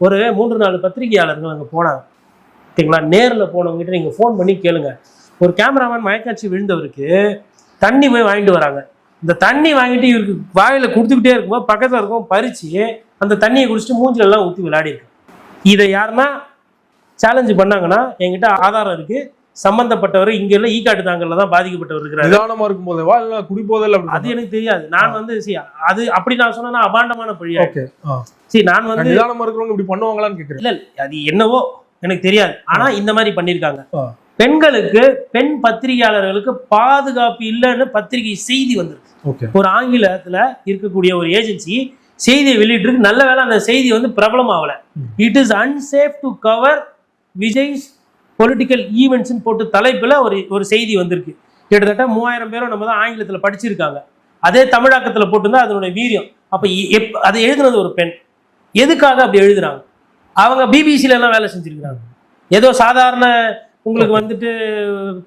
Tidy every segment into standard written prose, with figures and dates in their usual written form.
ஒரு 3-4 பத்திரிகையாளர்கள் அங்கே போனாங்க. ஓகேங்களா? நேரில் போனவங்ககிட்ட நீங்கள் ஃபோன் பண்ணி கேளுங்க. ஒரு கேமராமேன் மயக்காட்சி விழுந்தவருக்கு தண்ணி போய் வாங்கிட்டு வராங்க. இந்த தண்ணி வாங்கிட்டு இவருக்கு வாயில கொடுத்துக்கிட்டே இருக்கும்போது பக்கத்தில் இருக்கும் பறிச்சு அந்த தண்ணியை குடிச்சிட்டு மூஞ்சில எல்லாம் ஊற்றி விளையாடி இருக்கு. இதை யாருன்னா சேலஞ்சு பண்ணாங்கன்னா என்கிட்ட ஆதாரம் இருக்கு. சம்பந்தப்பட்டவர் இங்க இல்ல ஈக்காட்டு தாங்கல்ல தான் பாதிக்கப்பட்டவர் இருக்கிறார். நிதானமா இருக்கும் போதேவா இல்ல குடி போதல்ல? அது எனக்கு தெரியாது. நான் வந்து அது அப்படி நான் சொன்னா அபாண்டமான பழியா. ஓகே. நான் வந்து நிதானமா இருக்கிறவங்க இப்படி பண்ணுவாங்களான்னு கேக்குறேன். இல்ல அது என்னவோ எனக்கு தெரியாது. ஆனா இந்த மாதிரி பண்ணிருக்காங்க. பெண்களுக்கு, பெண் பத்திரிகையாளர்களுக்கு பாதுகாப்பு இல்லைன்னு பத்திரிகை செய்தி வந்திருக்கு. ஒரு ஆங்கிலத்துல இருக்கக்கூடிய ஒரு ஏஜென்சி செய்தியை வெளியிட்டு நல்ல வேலை அந்த செய்தி வந்து பிரபலம் ஆகல. It is unsafe to cover Vijay's political events போட்டு தலைப்புல ஒரு செய்தி வந்திருக்கு. கிட்டத்தட்ட 3000 பேரும் நம்ம தான் ஆங்கிலத்துல படிச்சிருக்காங்க. அதே தமிழாக்கத்துல போட்டுருந்தா அதனுடைய வீரியம். அப்ப அதை எழுதுனது ஒரு பெண். எதுக்காக அப்படி எழுதுறாங்க? அவங்க பிபிசில எல்லாம் வேலை செஞ்சிருக்கிறாங்க. ஏதோ சாதாரண உங்களுக்கு வந்துட்டு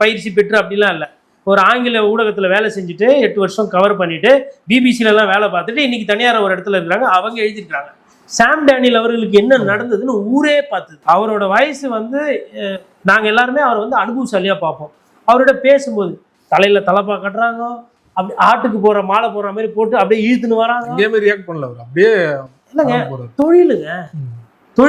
பயிற்சி பெற்று அப்படிலாம் இல்லை. ஒரு ஆங்கில ஊடகத்துல வேலை செஞ்சுட்டு 8 வருஷம் கவர் பண்ணிட்டு பிபிசில எல்லாம் வேலை பார்த்துட்டு இன்னைக்கு தனியார் ஒரு இடத்துல இருக்கிறாங்க. அவங்க எழுதிருக்காங்க. சாம் டேனியல் அவர்களுக்கு என்ன நடந்ததுன்னு ஊரே பார்த்தது. அவரோட வயசு வந்து நாங்க எல்லாருமே அவரை வந்து அனுபவசாலியா பார்ப்போம். அவரோட பேசும்போது தலையில தலப்பா கட்டுறாங்க, அப்படி ஆட்டுக்கு போற மாலை போடுற மாதிரி போட்டு அப்படியே இழுத்துன்னு வராங்க. ரியாக்ட் பண்ணல. அப்படியே இல்லைங்க, தொழிலுங்க.